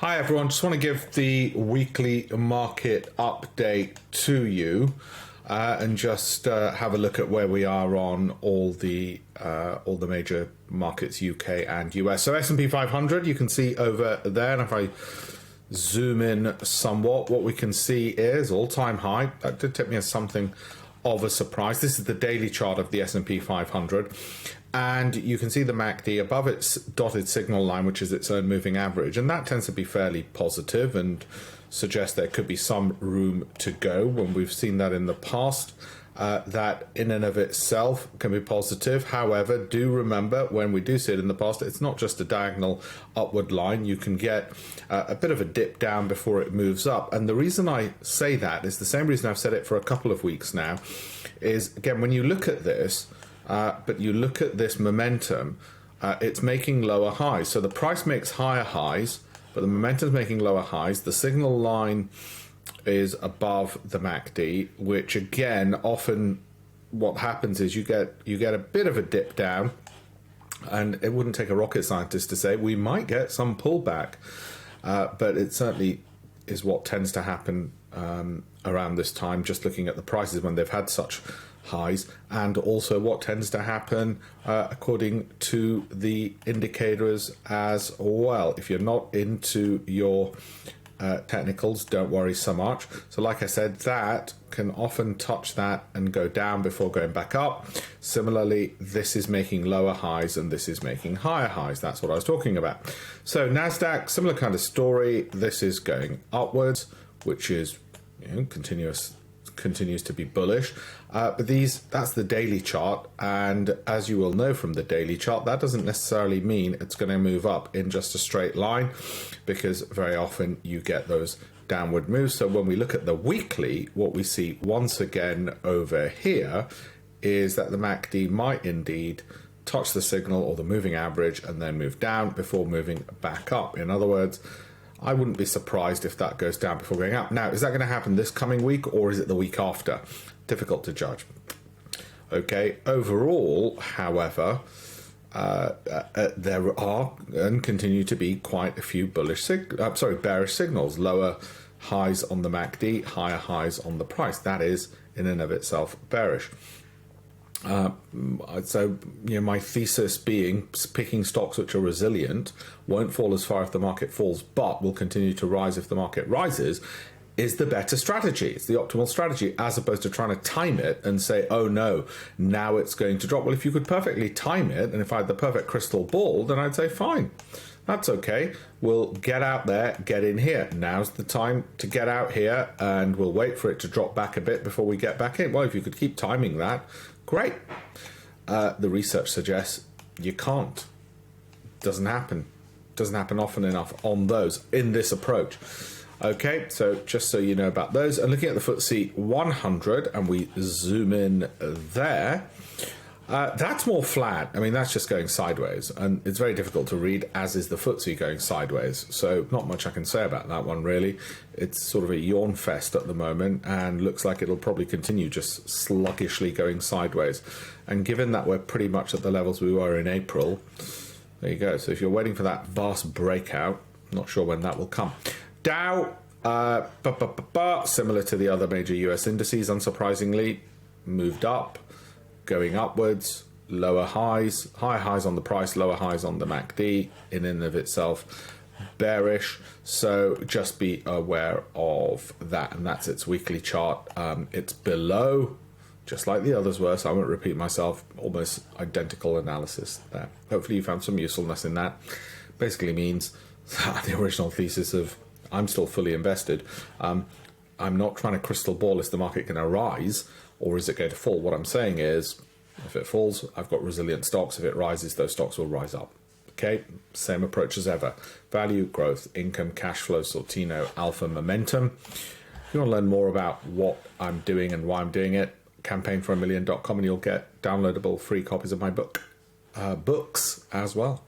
Hi everyone, just want to give the weekly market update to you and just have a look at where we are on all the major markets, UK and US. So S&P 500, you can see over there, and if I zoom in somewhat, what we can see is all-time high. That did take me as something of a surprise. This is the daily chart of the S&P 500. And you can see the MACD above its dotted signal line, which is its own moving average. And that tends to be fairly positive and suggests there could be some room to go when we've seen that in the past. That in and of itself can be positive. However, do remember when we do see it in the past, it's not just a diagonal upward line. You can get a bit of a dip down before it moves up. And the reason I say that is the same reason I've said it for a couple of weeks now, is again, when you look at this, but you look at this momentum, it's making lower highs. So the price makes higher highs, but the momentum is making lower highs. The signal line is above the MACD, which again, often what happens is you get a bit of a dip down, and it wouldn't take a rocket scientist to say we might get some pullback, but it certainly is what tends to happen around this time, just looking at the prices when they've had such highs, and also what tends to happen according to the indicators as well. If you're not into your technicals, don't worry so much. So like I said, that can often touch that and go down before going back up. Similarly, this is making lower highs and this is making higher highs. That's what I was talking about. So NASDAQ, similar kind of story. This is going upwards, which is continues to be bullish, but that's the daily chart, and as you will know from the daily chart, that doesn't necessarily mean it's going to move up in just a straight line, because very often you get those downward moves. So when we look at the weekly, what we see once again over here is that the MACD might indeed touch the signal or the moving average and then move down before moving back up. In other words, I wouldn't be surprised if that goes down before going up. Now, is that going to happen this coming week or is it the week after? Difficult to judge. Okay, overall, however, there are and continue to be quite a few bearish signals. Lower highs on the MACD, higher highs on the price. That is in and of itself bearish. So, my thesis being picking stocks which are resilient, won't fall as far if the market falls, but will continue to rise if the market rises, is the better strategy. It's the optimal strategy, as opposed to trying to time it and say, oh no, now it's going to drop. Well, if you could perfectly time it, and if I had the perfect crystal ball, then I'd say, fine, that's okay. We'll get out there, get in here. Now's the time to get out here, and we'll wait for it to drop back a bit before we get back in. Well, if you could keep timing that, great. The research suggests you can't. Doesn't happen. Doesn't happen often enough on those in this approach. Okay, so just so you know about those, and looking at the FTSE 100, and we zoom in there, that's more flat. I mean, that's just going sideways, and it's very difficult to read, as is the FTSE going sideways. So not much I can say about that one, really. It's sort of a yawn fest at the moment, and looks like it'll probably continue just sluggishly going sideways. And given that we're pretty much at the levels we were in April, there you go. So if you're waiting for that vast breakout, not sure when that will come. Dow, similar to the other major US indices, unsurprisingly, moved up, going upwards, lower highs, higher highs on the price, lower highs on the MACD, in and of itself bearish. So just be aware of that, and that's its weekly chart. It's below, just like the others were, so I won't repeat myself. Almost identical analysis there. Hopefully you found some usefulness in that. Basically means the original thesis of I'm still fully invested. I'm not trying to crystal ball, is the market going to rise or is it going to fall? What I'm saying is, if it falls, I've got resilient stocks. If it rises, those stocks will rise up. Okay, same approach as ever. Value, growth, income, cash flow, Sortino, alpha, momentum. If you want to learn more about what I'm doing and why I'm doing it, campaignforamillion.com, and you'll get downloadable free copies of my books as well.